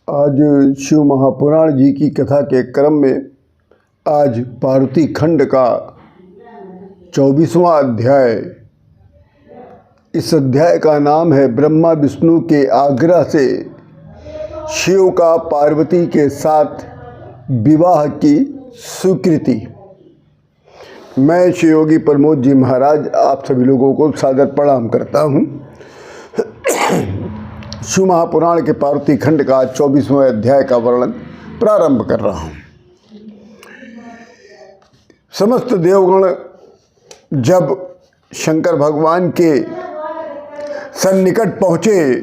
आज शिव महापुराण जी की कथा के क्रम में आज पार्वती खंड का 24वां अध्याय। इस अध्याय का नाम है ब्रह्मा विष्णु के आग्रह से शिव का पार्वती के साथ विवाह की स्वीकृति। मैं श्री योगी प्रमोद जी महाराज आप सभी लोगों को सादर प्रणाम करता हूँ। शिव महापुराण के पार्वती खंड का 24वें अध्याय का वर्णन प्रारंभ कर रहा हूँ। समस्त देवगण जब शंकर भगवान के सन्निकट पहुँचे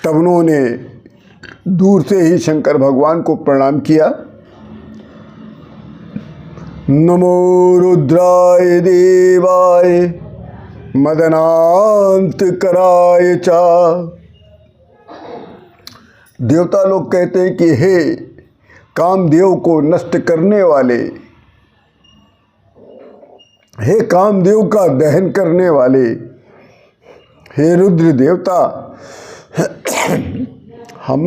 तब उन्होंने दूर से ही शंकर भगवान को प्रणाम किया। नमो रुद्राय देवाय मदनांत कराय चा। देवता लोग कहते हैं कि हे कामदेव को नष्ट करने वाले, हे कामदेव का दहन करने वाले, हे रुद्र देवता, हम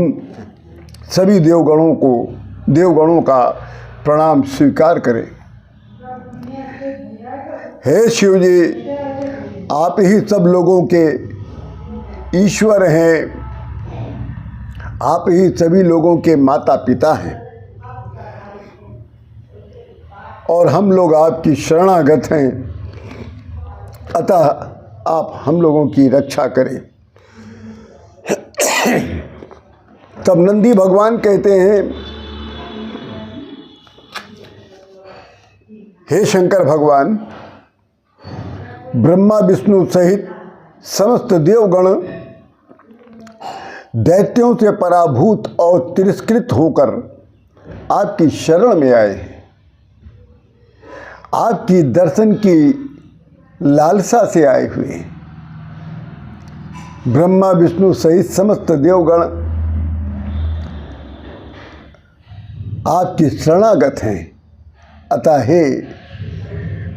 सभी देवगणों का प्रणाम स्वीकार करें। हे शिव जी, आप ही सब लोगों के ईश्वर हैं, आप ही सभी लोगों के माता पिता हैं और हम लोग आपकी शरणागत हैं, अतः आप हम लोगों की रक्षा करें। तब नंदी भगवान कहते हैं, हे शंकर भगवान, ब्रह्मा विष्णु सहित समस्त देवगण दैत्यों से पराभूत और तिरस्कृत होकर आपकी शरण में आए। आपकी दर्शन की लालसा से आए हुए ब्रह्मा विष्णु सहित समस्त देवगण आपकी शरणागत हैं, अतः हे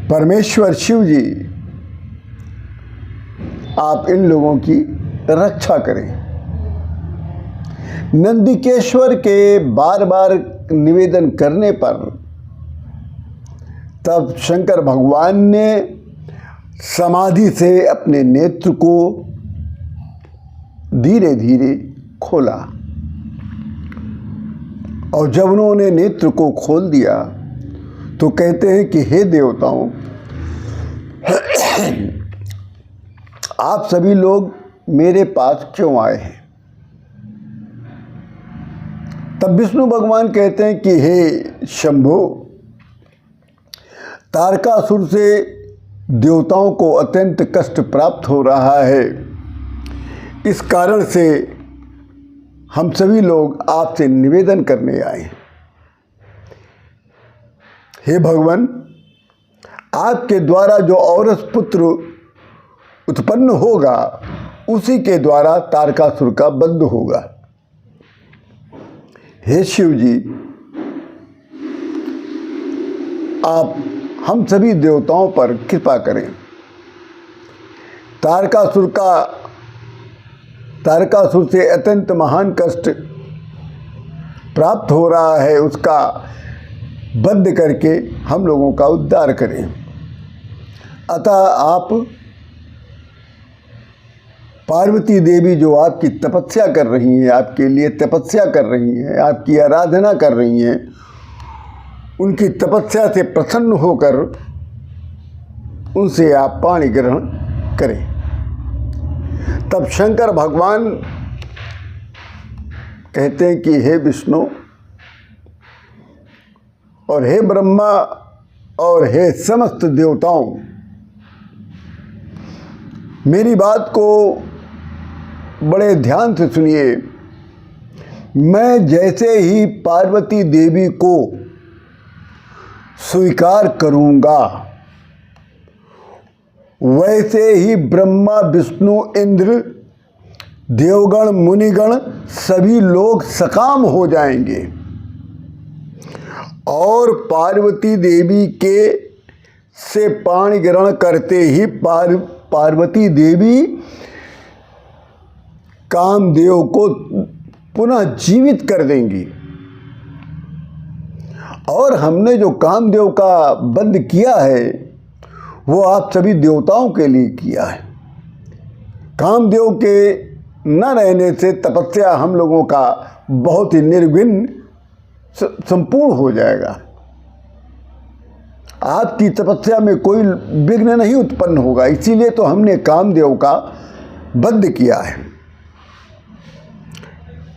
परमेश्वर शिव जी, आप इन लोगों की रक्षा करें। नंदिकेश्वर के बार बार निवेदन करने पर तब शंकर भगवान ने समाधि से अपने नेत्र को धीरे धीरे खोला और जब उन्होंने नेत्र को खोल दिया तो कहते हैं कि हे देवताओं, आप सभी लोग मेरे पास क्यों आए हैं? तब विष्णु भगवान कहते हैं कि हे शंभो, तारकासुर से देवताओं को अत्यंत कष्ट प्राप्त हो रहा है, इस कारण से हम सभी लोग आपसे निवेदन करने आए। हे भगवान, आपके द्वारा जो औरस पुत्र उत्पन्न होगा उसी के द्वारा तारकासुर का वध होगा। हे शिव जी, आप हम सभी देवताओं पर कृपा करें। तारकासुर से अत्यंत महान कष्ट प्राप्त हो रहा है, उसका वध करके हम लोगों का उद्धार करें। अतः आप पार्वती देवी जो आपकी तपस्या कर रही हैं, आपके लिए तपस्या कर रही हैं, आपकी आराधना कर रही हैं, उनकी तपस्या से प्रसन्न होकर उनसे आप पाणी ग्रहण करें। तब शंकर भगवान कहते हैं कि हे विष्णु और हे ब्रह्मा और हे समस्त देवताओं, मेरी बात को बड़े ध्यान से सुनिए। मैं जैसे ही पार्वती देवी को स्वीकार करूंगा, वैसे ही ब्रह्मा विष्णु इंद्र देवगण मुनिगण सभी लोग सकाम हो जाएंगे और पार्वती देवी के से पाणी ग्रहण करते ही पार्वती देवी कामदेव को पुनः जीवित कर देंगी। और हमने जो कामदेव का वध किया है वो आप सभी देवताओं के लिए किया है। कामदेव के न रहने से तपस्या हम लोगों का बहुत ही निर्विघ्न संपूर्ण हो जाएगा। आपकी तपस्या में कोई विघ्न नहीं उत्पन्न होगा। इसीलिए तो हमने कामदेव का वध किया है,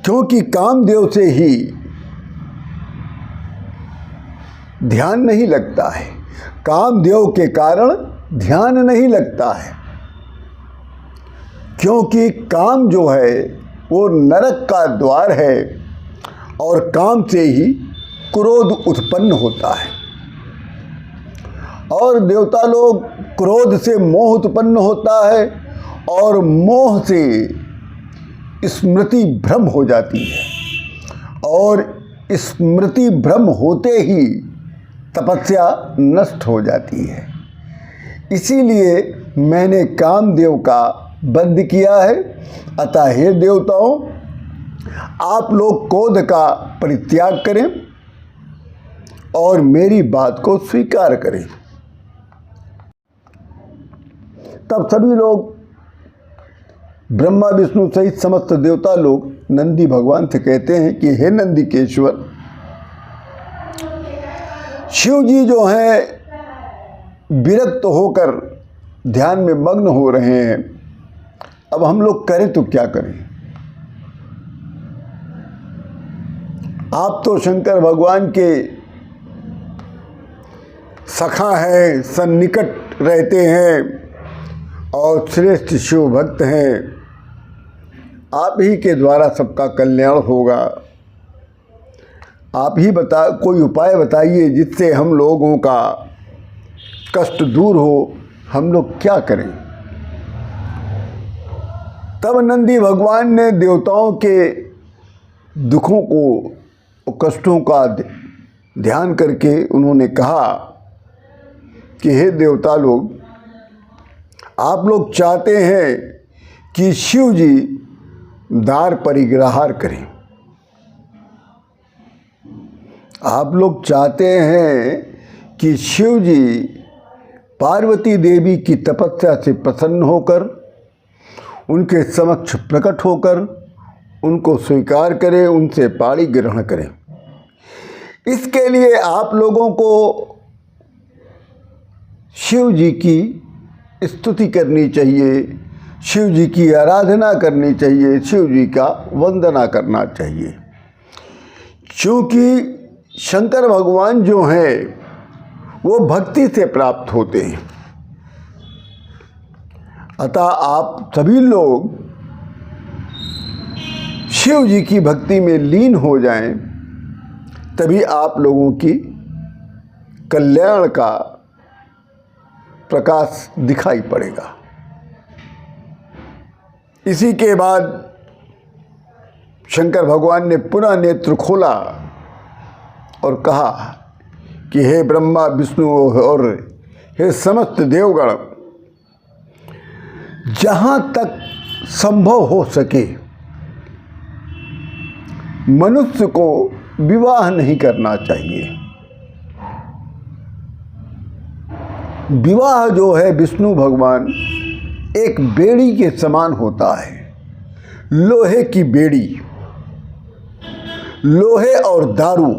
क्योंकि कामदेव से ही ध्यान नहीं लगता है, कामदेव के कारण ध्यान नहीं लगता है। क्योंकि काम जो है वो नरक का द्वार है और काम से ही क्रोध उत्पन्न होता है। और देवता लोग, क्रोध से मोह उत्पन्न होता है और मोह से स्मृति भ्रम हो जाती है और स्मृति भ्रम होते ही तपस्या नष्ट हो जाती है। इसीलिए मैंने कामदेव का वध किया है। अतः हे देवताओं, आप लोग क्रोध का परित्याग करें और मेरी बात को स्वीकार करें। तब सभी लोग, ब्रह्मा विष्णु सहित समस्त देवता लोग नंदी भगवान से कहते हैं कि हे नंदिकेश्वर, शिव जी जो हैं विरक्त होकर ध्यान में मग्न हो रहे हैं, अब हम लोग करें तो क्या करें? आप तो शंकर भगवान के सखा हैं, सन्निकट रहते हैं और श्रेष्ठ शिव भक्त हैं। आप ही के द्वारा सबका कल्याण होगा। आप ही कोई उपाय बताइए जिससे हम लोगों का कष्ट दूर हो। हम लोग क्या करें? तब नंदी भगवान ने देवताओं के दुखों को, कष्टों का ध्यान करके उन्होंने कहा कि हे देवता लोग, आप लोग चाहते हैं कि शिव जी दार परिग्रहार करें। आप लोग चाहते हैं कि शिव जी पार्वती देवी की तपस्या से प्रसन्न होकर उनके समक्ष प्रकट होकर उनको स्वीकार करें, उनसे पाणी ग्रहण करें। इसके लिए आप लोगों को शिव जी की स्तुति करनी चाहिए, शिव जी की आराधना करनी चाहिए, शिव जी का वंदना करना चाहिए। क्योंकि शंकर भगवान जो हैं वो भक्ति से प्राप्त होते हैं। अतः आप सभी लोग शिव जी की भक्ति में लीन हो जाएं, तभी आप लोगों की कल्याण का प्रकाश दिखाई पड़ेगा। इसी के बाद शंकर भगवान ने पुनः नेत्र खोला और कहा कि हे ब्रह्मा विष्णु और हे समस्त देवगण, जहाँ तक संभव हो सके मनुष्य को विवाह नहीं करना चाहिए। विवाह जो है विष्णु भगवान एक बेड़ी के समान होता है, लोहे की बेड़ी। लोहे और दारू,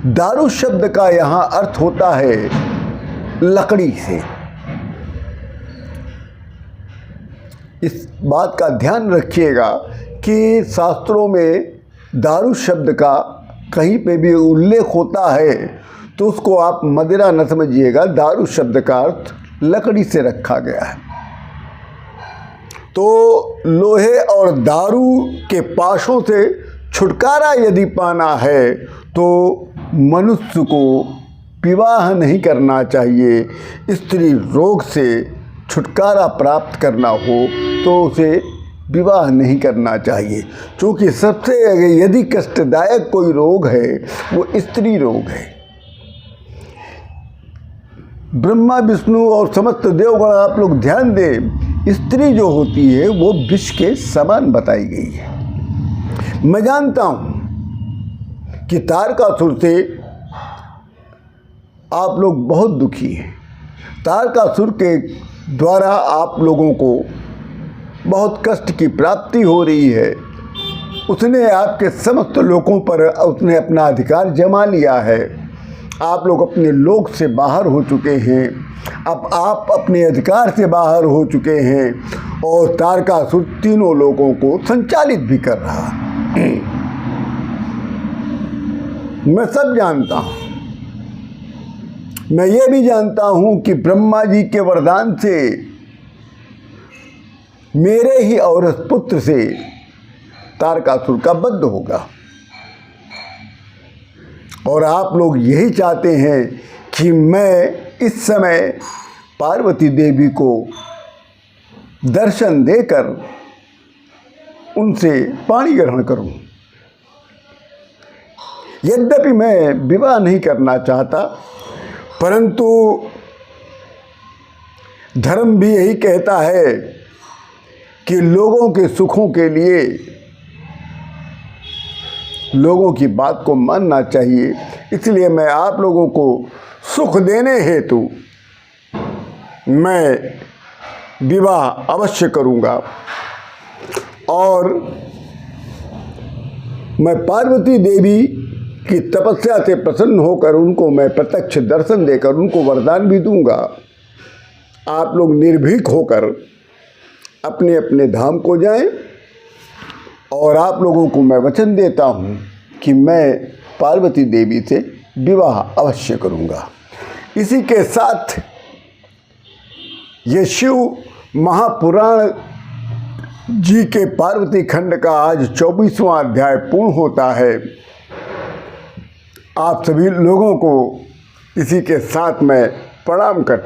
दारू शब्द का यहाँ अर्थ होता है लकड़ी से। इस बात का ध्यान रखिएगा कि शास्त्रों में दारू शब्द का कहीं पे भी उल्लेख होता है तो उसको आप मदिरा न समझिएगा। दारू शब्द का अर्थ लकड़ी से रखा गया है। तो लोहे और दारू के पाशों से छुटकारा यदि पाना है तो मनुष्य को विवाह नहीं करना चाहिए। स्त्री रोग से छुटकारा प्राप्त करना हो तो उसे विवाह नहीं करना चाहिए, क्योंकि सबसे यदि कष्टदायक कोई रोग है वो स्त्री रोग है। ब्रह्मा विष्णु और समस्त देवगण आप लोग ध्यान दें, स्त्री जो होती है वो विष के समान बताई गई है। मैं जानता हूँ कि तारकासुर से आप लोग बहुत दुखी हैं। तारकासुर के द्वारा आप लोगों को बहुत कष्ट की प्राप्ति हो रही है। उसने आपके समस्त लोगों पर उसने अपना अधिकार जमा लिया है। आप लोग अपने लोक से बाहर हो चुके हैं। अब आप अपने अधिकार से बाहर हो चुके हैं और तारकासुर तीनों लोगों को संचालित भी कर रहा है। मैं सब जानता हूँ। मैं ये भी जानता हूँ कि ब्रह्मा जी के वरदान से मेरे ही औरस पुत्र से तारकासुर का वध होगा। और आप लोग यही चाहते हैं कि मैं इस समय पार्वती देवी को दर्शन देकर उनसे पाणी ग्रहण करूं। यद्यपि मैं विवाह नहीं करना चाहता, परंतु धर्म भी यही कहता है कि लोगों के सुखों के लिए लोगों की बात को मानना चाहिए। इसलिए मैं आप लोगों को सुख देने हेतु मैं विवाह अवश्य करूंगा। और मैं पार्वती देवी की तपस्या से प्रसन्न होकर उनको मैं प्रत्यक्ष दर्शन देकर उनको वरदान भी दूंगा। आप लोग निर्भीक होकर अपने अपने धाम को जाएं। और आप लोगों को मैं वचन देता हूँ कि मैं पार्वती देवी से विवाह अवश्य करूँगा। इसी के साथ ये शिव महापुराण जी के पार्वती खंड का आज 24वां अध्याय पूर्ण होता है। आप सभी लोगों को इसी के साथ मैं प्रणाम कर